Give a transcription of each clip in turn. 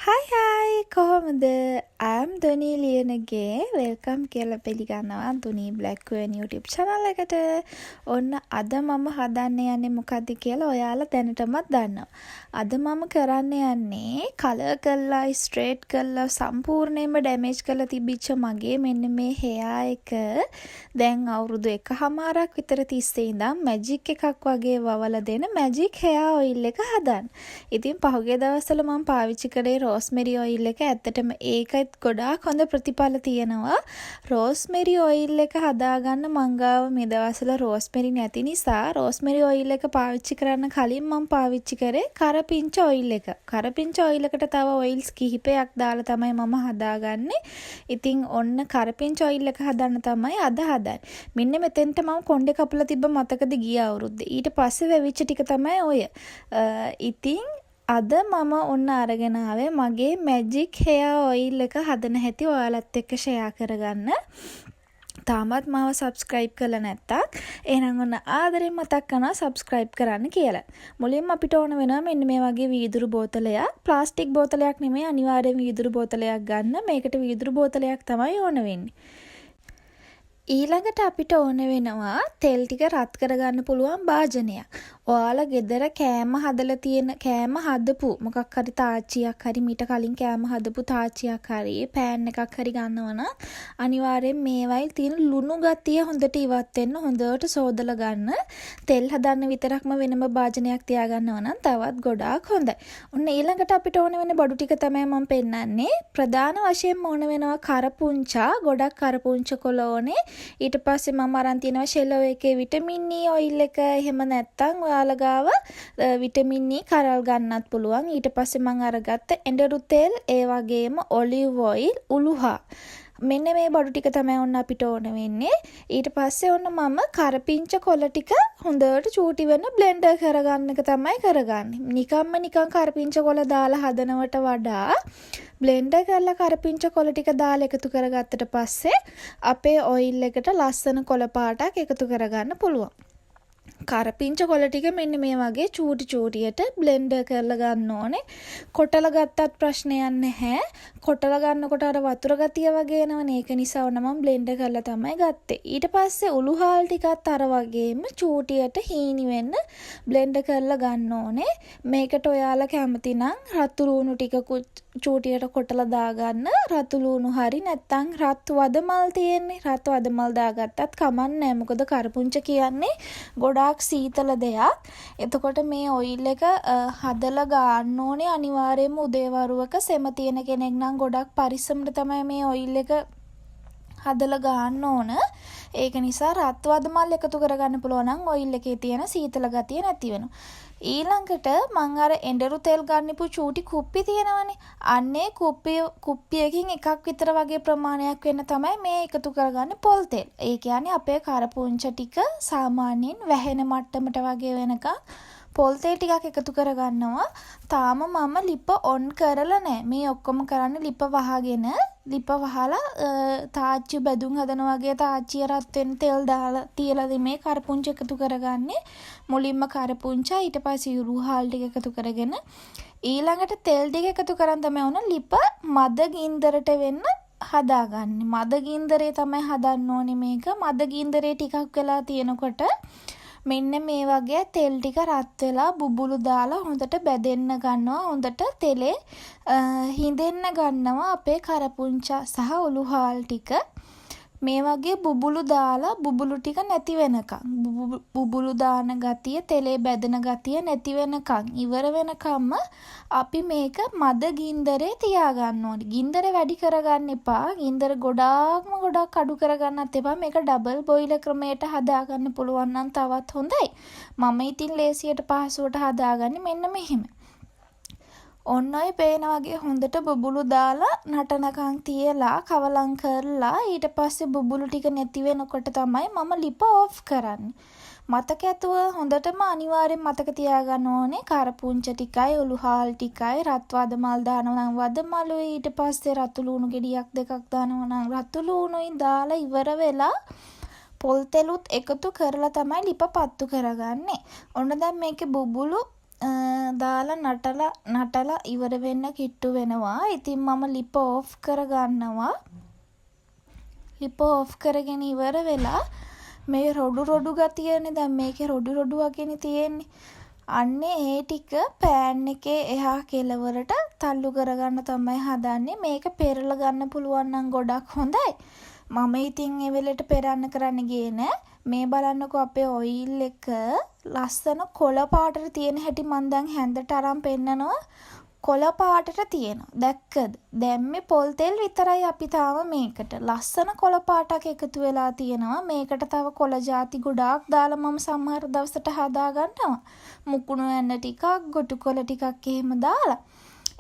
හයි කොහොමද I'm ධනී Liyanage welcome කියලා පිළිගන්නවා ධනී බ්ලැක් ක්වීන් YouTube channel එකට. ඔන්න අද මම හදන්න යන්නේ මොකද්ද කියලා ඔයාලා දැනටමත් දන්නවා. අද මම කරන්න යන්නේ කලර් කරලා ස්ට්‍රේට් කරලා සම්පූර්ණයෙන්ම ඩැමේජ් කරලා තිබිච්ච මගේ මෙන්න මේ hair එක දැන් අවුරුදු 1.5ක් විතර තිස්සේ ඉඳන් මැජික් එකක් වගේ වවලා දෙන මැජික් hair oil එක හදන්න. ඉතින් පහුගිය දවස්වල මම පාවිච්චි කරේ රෝස්මෙරි ඔයිල් එක. ඇත්තටම ඒකත් ගොඩාක් හොඳ ප්‍රතිඵල තියෙනවා. රෝස්මෙරි ඔයිල් එක හදාගන්න මං ගාව මේ දවස්වල රෝස්මෙරි නැති නිසා රෝස්මෙරි ඔයිල් එක පාවිච්චි කරන්න කලින් මම පාවිච්චි කරේ කරපිංච ඔයිල් එක. කරපිංච ඔයිල් එකට තව ඔයිල්ස් කිහිපයක් දාලා තමයි මම හදාගන්නේ. ඉතින් ඔන්න කරපිංච ඔයිල් එක හදන්න තමයි අද හදන්නේ. මෙන්න මෙතෙන්ට මම කොණ්ඩේ කපලා තිබ්බ මතකද ගිය අවුරුද්දේ. ඊට පස්සේ වෙවිච්ච ටික තමයි ඔය. ඉතින් අද මම ඔන්න අරගෙන ආවේ මගේ මැජික් hair oil එක හදන හැටි ඔයාලත් එක්ක ෂෙයා කරගන්න. තාමත් මාව subscribe කරලා නැත්තම් එහෙනම් ඔන්න ආදරෙන් මතක් කරනවා subscribe කරන්න කියලා. මුලින්ම අපිට ඕන වෙනවා මෙන්න මේ වගේ වීදුරු බෝතලයක්. ප්ලාස්ටික් බෝතලයක් නෙමෙයි, අනිවාර්යෙන් වීදුරු බෝතලයක් ගන්න. මේකට වීදුරු බෝතලයක් තමයි ඕන වෙන්නේ. ඊළඟට අපිට ඕන වෙනවා තෙල් ටික රත් කරගන්න පුළුවන් භාජනයක්. ඔයාලා ගෙදර කෑම හදලා තියෙන කෑම හදපු මොකක් හරි තාච්චියක් හරි මීට කලින් කෑම හදපු තාච්චියක් හරි පෑන් එකක් හරි ගන්නවනම් අනිවාර්යෙන් මේවයි තියෙන ලුණු ගතිය හොඳට ඉවත් වෙන්න හොඳට සෝදලා ගන්න. තෙල් හදන්න විතරක්ම වෙනම භාජනයක් තියාගන්නවා නම් තවත් ගොඩාක් හොඳයි. ඔන්න ඊළඟට අපිට ඕන වෙන බඩු ටික තමයි මම පෙන්නන්නේ. ප්‍රධාන වශයෙන්ම ඕන වෙනවා කරපුංචා, ගොඩක් කරපුංච කොළ ඕනේ. ඊට පස්සේ මම අරන් තියනවා ෂෙලෝ එකේ විටමින් E ඔයිල් එක. එහෙම නැත්නම් ඔයාලා ගාව විටමින් E කරල් ගන්නත් පුළුවන්. ඊට පස්සේ මම අරගත්ත එඬරු තෙල්, ඒ වගේම ඔලිව් ඔයිල්, උළුහා. මෙන්න මේ බඩු ටික තමයි ඔන්න අපිට ඕන වෙන්නේ. ඊට පස්සේ ඔන්න මම කරපිංච කොළ ටික හොඳට චූටි වෙන බ්ලෙන්ඩර් කරගන්න එක තමයි කරගන්නේ. නිකන් කරපිංච කොළ දාලා හදනවට වඩා බ්ලෙන්ඩර් කරලා කරපිංච කොළ ටික දාලා එකතු කරගත්තට පස්සේ අපේ ඔයිල් එකට ලස්සන කොළ පාටක් එකතු කරගන්න පුළුවන්. කරපිංච කොළ ටික මෙන්න මේ වගේ චූටියට බ්ලෙන්ඩර් කරලා ගන්න ඕනේ. කොටලා ගත්තත් ප්‍රශ්නයක් නැහැ. කොටලා ගන්නකොට අර වතුර ගතිය වගේ එනවනේ. ඒක නිසා ඕන මම බ්ලෙන්ඩර් කරලා තමයි ගත්තේ. ඊට පස්සේ උළුහාල් ටිකත් අර වගේම චූටියට හීනි වෙන්න බ්ලෙන්ඩර් කරලා ගන්න ඕනේ. මේකට ඔයාලා කැමති නම් රතු ලූණු ටිකකුත් චූටියට කොටලා දාගන්න. රතු ලූණු හරි නැත්නම් රත් වදමල් තියෙන්නේ. රත් වදමල් දාගත්තත් කමක් නැහැ. මොකද කරපුංච කියන්නේ ගොඩාක් සීතල දෙයක්. එතකොට මේ ඔයිල් එක හදලා ගන්න ඕනේ අනිවාර්යයෙන්ම උදේවරුවක. සෙම තියෙන කෙනෙක් නම් ගොඩක් පරිස්සමට තමයි මේ ඔයිල් එක හදලා ගන්න ඕන. ඒක නිසා රත් වදමල් එකතු කරගන්න පුළුවන් නම් ඔයිල් එකේ තියෙන සීතල ගතිය නැති වෙනවා. ඊළඟට මං අර එඬරු තෙල් ගන්නපු චූටි කුප්පි තියෙනවනේ. අන්නේ කුප්පියකින් එකක් විතර වගේ ප්‍රමාණයක් වෙන්න තමයි මේ එකතු කරගන්න පොල් තෙල්. ඒ කියන්නේ අපේ කරපුංච ටික සාමාන්‍යයෙන් වැහෙන මට්ටමට වගේ වෙනකන් පොල් තෙල් ටිකක් එකතු කරගන්නවා. තාම මම ලිප ඔන් කරලා නැහැ. මේ ඔක්කොම කරන්නේ ලිප වහගෙන. ලිප වහලා තාච්චි බැදුම් හදන වගේ තාච්චිය රත් වෙන තෙල් දාලා තියලා මේ කරපුංච එකතු කරගන්නේ. මුලින්ම කරපුංචා ඊට පස්සේ උරුහාල් ටික එකතු කරගෙන ඊළඟට තෙල් ටික එකතු කරන් තමයි උන ලිප මද ගින්දරට වෙන්න හදාගන්නේ. මද ගින්දරේ තමයි හදන්න ඕනේ මේක. මද ගින්දරේ ටිකක් වෙලා තියෙනකොට මෙන්න මේ වගේ තෙල් ටික රත් වෙලා බුබුලු දාලා හොඳට බැදෙන්න ගන්නවා. හොඳට තෙලේ හිඳෙන්න ගන්නවා අපේ කරපුංචා සහ උළුහාල් ටික. මේ වගේ බුබුලු දාලා බුබුලු ටික නැති වෙනකන් බුබුලු දාන ගතිය, තෙලේ බැදෙන ගතිය නැති වෙනකන් ඉවර වෙනකම්ම අපි මේක මද ගින්දරේ තියාගන්න ඕනේ. ගින්දර වැඩි කරගන්න එපා. ගින්දර ගොඩක් අඩු කරගන්නත් එපා. මේක ඩබල් බොයිලර් ක්‍රමයට හදාගන්න පුළුවන් නම් තවත් හොඳයි. මම ඉතින් ලේසියට පහසුවට හදාගන්නේ මෙන්න මෙහෙම. ඔන්න ඔය පේන වගේ හොඳට බුබුලු දාලා නටනකන් තියලා කවලම් කරලා ඊට පස්සේ බුබුලු ටික නැති වෙනකොට තමයි මම ලිප ඕෆ් කරන්නේ. මතක ඇතුව හොඳටම අනිවාර්යෙන් මතක තියාගන්න ඕනේ කරපුංච ටිකයි උළුහාල් ටිකයි රත් වදමල් දානවා නම් වදමලුයි ඊට පස්සේ රතු ලූණු ගෙඩියක් දෙකක් දානවා නම් රතු ලූණුයි දාලා ඉවර වෙලා පොල් තෙලුත් එකතු කරලා තමයි ලිප පත්තු කරගන්නේ. ඔන්න දැන් මේකේ බුබුලු දාලා නටලා ඉවර වෙන්න කිට්ටු වෙනවා. ඉතින් මම ලිප ඕෆ් කරගන්නවා. ලිප ඕෆ් කරගෙන ඉවර වෙලා මේ රොඩු ගතියනේ දැන් මේකේ රොඩු වගේනේ තියෙන්නේ. අන්නේ ඒ ටික පෑන් එකේ එහා කෙළවරට තල්ලු කරගන්න තමයි හදන්නේ. මේක පෙරලා ගන්න පුළුවන් නම් ගොඩක් හොඳයි. මම ඉතින් ඒ වෙලෙට පෙරන්න කරන්න ගියේ නෑ. මේ බලන්නකෝ අපේ ඔයිල් එක ලස්සන කොළ පාටට තියෙන හැටි මම දැන් හැන්දට අරන් පෙන්නනවා. කොළ පාටට තියෙනවා. දැක්කද? දැම්මේ පොල් තෙල් විතරයි අපි තාම මේකට. ලස්සන කොළ පාටක් එකතු වෙලා තියෙනවා. මේකට තව කොළ ಜಾති ගොඩාක් දාලා මම සමහර දවසට හදා ගන්නවා. මුකුණු යන්න ටිකක්, ගොටු කොළ ටිකක් එහෙම දාලා.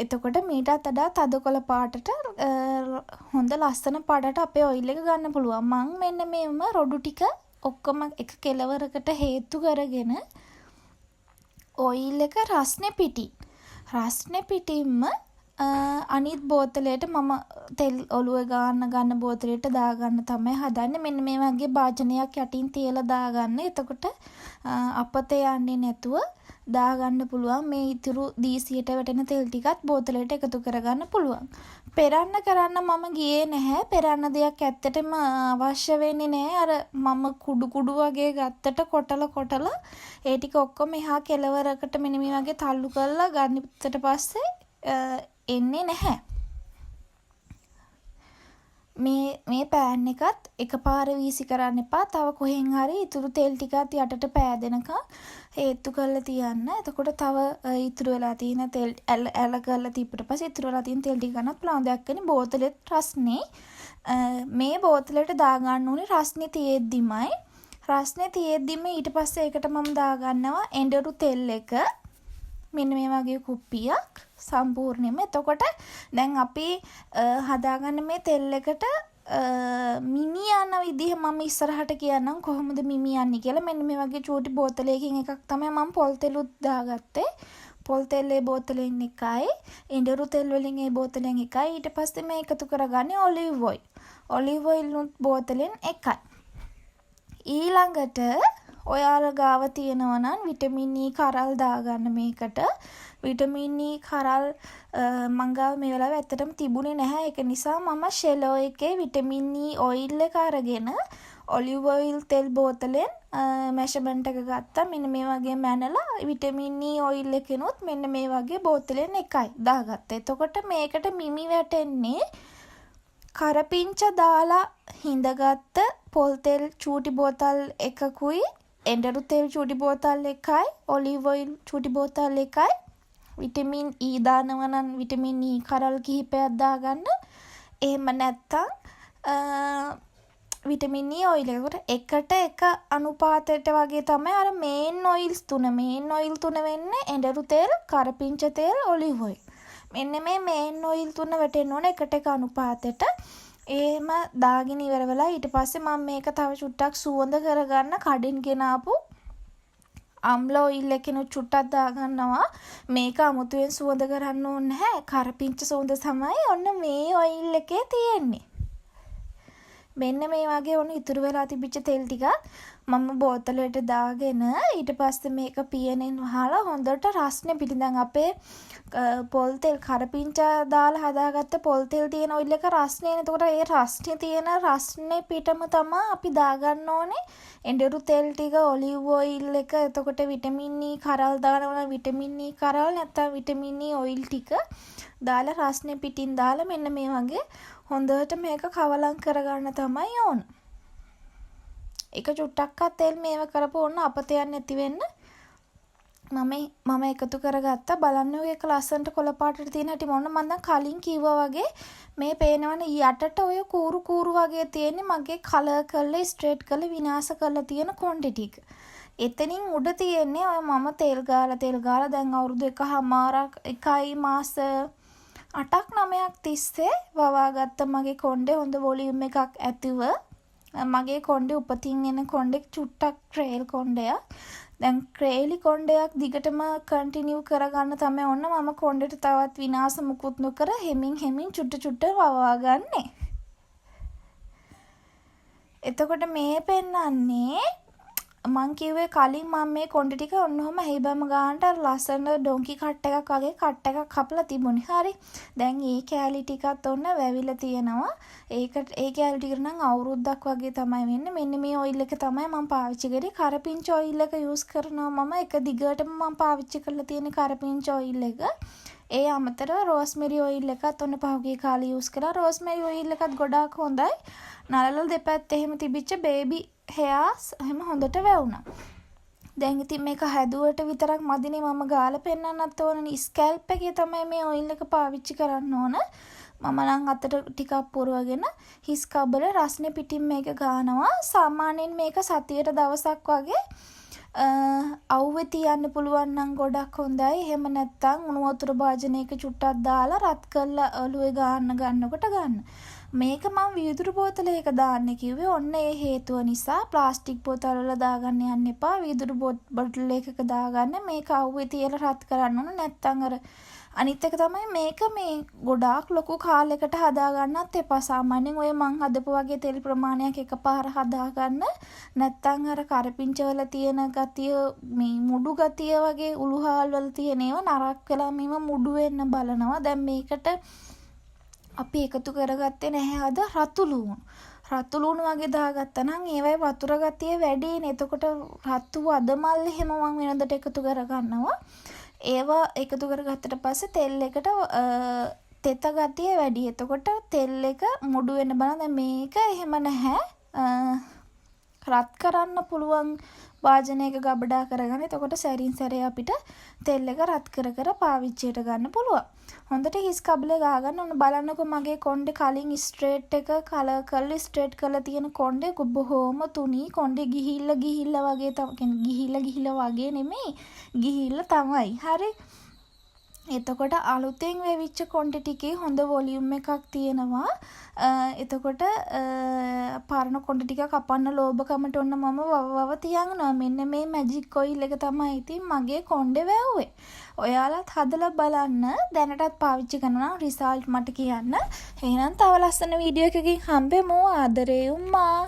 එතකොට මීටත් වඩා තද කොළ පාටට හොඳ ලස්සන පාටට අපේ ඔයිල් එක ගන්න පුළුවන්. මං මෙන්න මේම රොඩු ටික ඔක්කොම එක කෙලවරකට හේතු කරගෙන ඔයිල් එක රස්නේ පිටින්ම අනිත් බෝතලයට මම තෙල් ඔලුව ගන්න බෝතලයට දාගන්න තමයි හදන්නේ. මෙන්න මේ වගේ භාජනයක් යටින් තියලා දාගන්න. එතකොට අපතේ යන්නේ නැතුව දාගන්න පුළුවන්. මේ ඉතුරු දීසියට වැටෙන තෙල් ටිකත් බෝතලයට එකතු කරගන්න පුළුවන්. පෙරන්න කරන්න මම ගියේ නැහැ. පෙරන්න දෙයක් ඇත්තටම අවශ්‍ය වෙන්නේ නැහැ. අර මම කුඩු වගේ ගත්තට කොටලා ඒ ටික ඔක්කොම එහා කෙලවරකට මෙන්න මේ වගේ තල්ලු කරලා ගන්නට පස්සේ එන්නේ නැහැ. මේ පෑන් එකත් එකපාර වීසි කරන්න එපා. තව කොහෙන් හරි ඉතුරු තෙල් ටිකත් යටට පෑදෙනකම් හේතු කරලා තියන්න. එතකොට තව ඉතුරු වෙලා තියෙන තෙල් ඇල කරලා තිබ්බට පස්සේ ඉතුරු වෙලා තියෙන තෙල් ටික ගන්නත් පුළුවන්. දැක්කනේ බෝතලෙත් රස්නේ. මේ බෝතලෙට දාගන්න ඕනේ රස්නේ තියෙද්දිමයි. රස්නේ තියෙද්දිම ඊට පස්සේ ඒකට මම දාගන්නවා එඬරු තෙල් එක. මෙන්න මේ වගේ කුප්පියක් සම්පූර්ණයෙන්ම. එතකොට දැන් අපි හදාගන්න මේ තෙල් එකට මිමි යන විදිහ මම ඉස්සරහට කියන්නම් කොහොමද මිමි යන්නේ කියලා. මෙන්න මේ වගේ චූටි බෝතලයකින් එකක් තමයි මම පොල් තෙලුත් දාගත්තේ. පොල් තෙල් බෝතලෙන් එකයි, එඬරු තෙල් වලින් ඒ බෝතලෙන් එකයි. ඊට පස්සේ මේ එකතු කරගන්නේ ඔලිව් ඔයිල්. ඔලිව් ඔයිල් බෝතලෙන් එකයි. ඊළඟට ඔයාලා ගාව තියෙනවා නම් විටමින් E කරල් දාගන්න මේකට. විටමින් E කරල් මං ගාව මේ වෙලාවේ ඇත්තටම තිබුණේ නැහැ. ඒක නිසා මම ෂෙලෝ එකේ විටමින් E ඔයිල් එක අරගෙන ඔලිව් ඔයිල් තෙල් බෝතලෙන් මෙෂර්මන්ට් එක ගත්තා. මෙන්න මේ වගේ මැනලා විටමින් E ඔයිල් එකනොත් මෙන්න මේ වගේ බෝතලෙන් එකයි දාගත්තා. එතකොට මේකට මිමි වැටෙන්නේ කරපිංච දාලා හිඳගත්ත පොල් තෙල් චූටි බෝතල් එකකුයි, එඬරු තෙල් චූටි බෝතල් එකයි, ඔලිව් ඔයිල් චූටි බෝතල් එකයි, විටමින් E දානවා නම් විටමින් E කරල් කිහිපයක් දාගන්න. එහෙම නැත්තම් විටමින් E ඔයිල් එකට එක අනුපාතයට වගේ තමයි අර මේන් ඔයිල්ස් තුන වෙන්නේ එඬරු තෙල්, කරපිංච තෙල්, ඔලිව් ඔයිල්. මෙන්න මේ මේන් ඔයිල් තුන වැටෙන්න ඕන එකට එක අනුපාතයට. එහෙම දාගෙන ඉවර වෙලා ඊට පස්සේ මම මේක තව චුට්ටක් සුවඳ කරගන්න කඩෙන් ගෙනාපු අම්ල ඔයිල් එකෙනුත් චුට්ටක් දාගන්නවා. මේක අමුතුවෙන් සුවඳ කරන්න ඕනේ නැහැ. කරපිංච සුවඳ තමයි ඔන්න මේ ඔයිල් එකේ තියෙන්නේ. මෙන්න මේ වගේ ඔන්න ඉතුරු වෙලා තිබිච්ච තෙල් ටික මම බෝතලයට දාගෙන ඊට පස්සේ මේක පියනෙන් වහලා හොඳට රස්නේ පිටින් දැන් අපේ පොල් තෙල් කරපිංච දාලා හදාගත්ත පොල් තෙල් තියෙන ඔයිල් එක රස්නේනේ. එතකොට ඒ රස්නේ තියෙන රස්නේ පිටම තමයි අපි දාගන්න ඕනේ එඬරු තෙල් ටික, ඔලිව් ඔයිල් එක. එතකොට විටමින් E කරල් දානවා. විටමින් E කරල් නැත්නම් විටමින් E ඔයිල් ටික දාලා රස්නේ පිටින් දාලා මෙන්න මේ වගේ හොඳට මේක කවලම් කරගන්න තමයි ඕන. එක චුට්ටක්වත් තෙල් මේව කරපු ඕන අපත යන්නේ නැති වෙන්න මම එකතු කරගත්තා. බලන්න ඔය එක ලස්සනට කොළ පාටට තියෙන හැටි මොන මම දැන් කලින් කිව්වා වගේ මේ පේනවනේ යටට ඔය කූරු වගේ තියෙන්නේ මගේ කලර් කරලා ස්ට්‍රේට් කරලා විනාශ කරලා තියෙන කොණ්ඩේ ටික. එතනින් උඩ තියෙන්නේ ඔය මම තෙල් ගාලා දැන් අවුරුදු 1 මාස 8ක් 9ක් තිස්සේ වවාගත්ත මගේ කොණ්ඩේ හොඳ වොලියුම් එකක් ඇතිව. මගේ කොණ්ඩේ උපතින් එන කොණ්ඩේ චුට්ටක් ට්‍රේල් කොණ්ඩයක්. දැන් ක්‍රේලි කොණ්ඩයක් දිගටම කන්ටිනියු කරගන්න තමයි ඔන්න මම කොණ්ඩේට තවත් විනාශ මුකුත් නොකර හෙමින් චුට්ට වවා ගන්නෙ. එතකොට මේ පෙන්නන්නේ මං කිව්වේ කලින් මම මේ කොණ්ඩේ ටික ඔන්නෝම හිබම ගන්නට අර ලස්සන ඩොන්කි කට් එකක් වගේ කට් එකක් කපලා තිබුණේ. හරි. දැන් මේ කෑලි ටිකත් ඔන්න වැවිලා තියෙනවා. ඒකට ඒ කෑලි ටිකට නම් අවුරුද්දක් වගේ තමයි වෙන්නේ. මෙන්න මේ ඔයිල් එක තමයි මම පාවිච්චි කරේ. කරපිංච ඔයිල් එක යූස් කරනවා මම. එක දිගටම මම පාවිච්චි කරලා තියෙන කරපිංච ඔයිල් එක. ඒ අමතරව රෝස්මෙරි ඔයිල් එකත් ඔන්න පහුගිය කාලේ යූස් කරා. රෝස්මෙරි ඔයිල් එකත් ගොඩාක් හොඳයි. නළල දෙපැත්තේ එහෙම තිබිච්ච බේබි හෙයාස් එහෙම හොඳට වැවුණා. දැන් ඉතින් මේක හැදුවට විතරක් මදිනේ මම ගාලා පෙන්නන්නත් ඕනනේ. ස්කැල්ප් එකේ තමයි මේ ඔයිල් එක පාවිච්චි කරන්න ඕන. මම නම් අතට ටිකක් පුරවගෙන හිස් කබල රස්නේ පිටින් මේක ගානවා. සාමාන්‍යයෙන් මේක සතියට දවසක් වගේ අවුවේ තියන්න පුළුවන් නම් ගොඩක් හොඳයි. එහෙම නැත්නම් උණු වතුර භාජනයක චුට්ටක් දාලා රත් කරලා ඔලුවේ ගන්නකොට ගන්න. මේක මම වීදුරු බෝතලයක දාන්න කිව්වේ ඔන්න ඒ හේතුව නිසා. ප්ලාස්ටික් බෝතල් වල දාගන්න යන්න එපා. වීදුරු බෝතල් එකක දාගන්න. මේක අවුවේ තියලා රත් කරන්න ඕන. නැත්නම් අර අනිත් එක තමයි මේක මේ ගොඩාක් ලොකු කාලයකට හදා ගන්නත් එපා. සාමාන්‍යයෙන් ඔය මං හදපු වගේ තෙල් ප්‍රමාණයක් එකපාර හදා ගන්න. නැත්නම් අර කරපිංච වල තියෙන ගතිය මේ මුඩු ගතිය වගේ උළුහාල් වල තියෙන ඒවා නරක් වෙලා මේව මුඩු වෙන්න බලනවා. දැන් මේකට අපි එකතු කරගත්තේ නැහැ අද රතු ලුණු. රතු ලුණු වගේ දාගත්තා නම් ඒවයි වතුර ගතිය වැඩිනේ. එතකොට රතු අදමල් එහෙම මම වෙනදට එකතු කරගන්නවා. ඒවා එකතු කරගත්තට පස්සේ තෙල් එකට තෙත ගතිය වැඩි. එතකොට තෙල් එක මුඩු වෙන්න බලන්න. දැන් මේක එහෙම නැහැ. රත් කරන්න පුළුවන් වාජනයක ගබඩා කරගන්න. එතකොට සැරින් සැරේ අපිට තෙල් එක රත් කර පාවිච්චියට ගන්න පුළුවන්. හොඳට හිස් කබලේ ගාගන්න ඕන. බලන්නකො මගේ කොණ්ඩේ කලින් ස්ට්‍රේට් එක කලර් කරලා ස්ට්‍රේට් කරලා තියෙන කොණ්ඩේ බොහොම තුනී. කොණ්ඩේ ගිහිල්ලා වගේ තමයි. ගිහිල්ලා වගේ නෙමෙයි. ගිහිල්ලා තමයි. හරි. එතකොට අලුතෙන් වෙවිච්ච කොණ්ඩේ ටිකේ හොඳ වොලියුම් එකක් තියෙනවා. එතකොට පරණ කොණ්ඩේ ටික කපන්න ලෝභකමට ඔන්න මම වව තියනවා. මෙන්න මේ මැජික් ඔයිල් එක තමයි ඉතින් මගේ කොණ්ඩේ වැව්වේ. ඔයාලත් හදලා බලන්න. දැනටත් පාවිච්චි කරනවා නම් රිසල්ට් මට කියන්න. එහෙනම් තව ලස්සන වීඩියෝ එකකින් හම්බෙමු. ආදරේ උම්මා.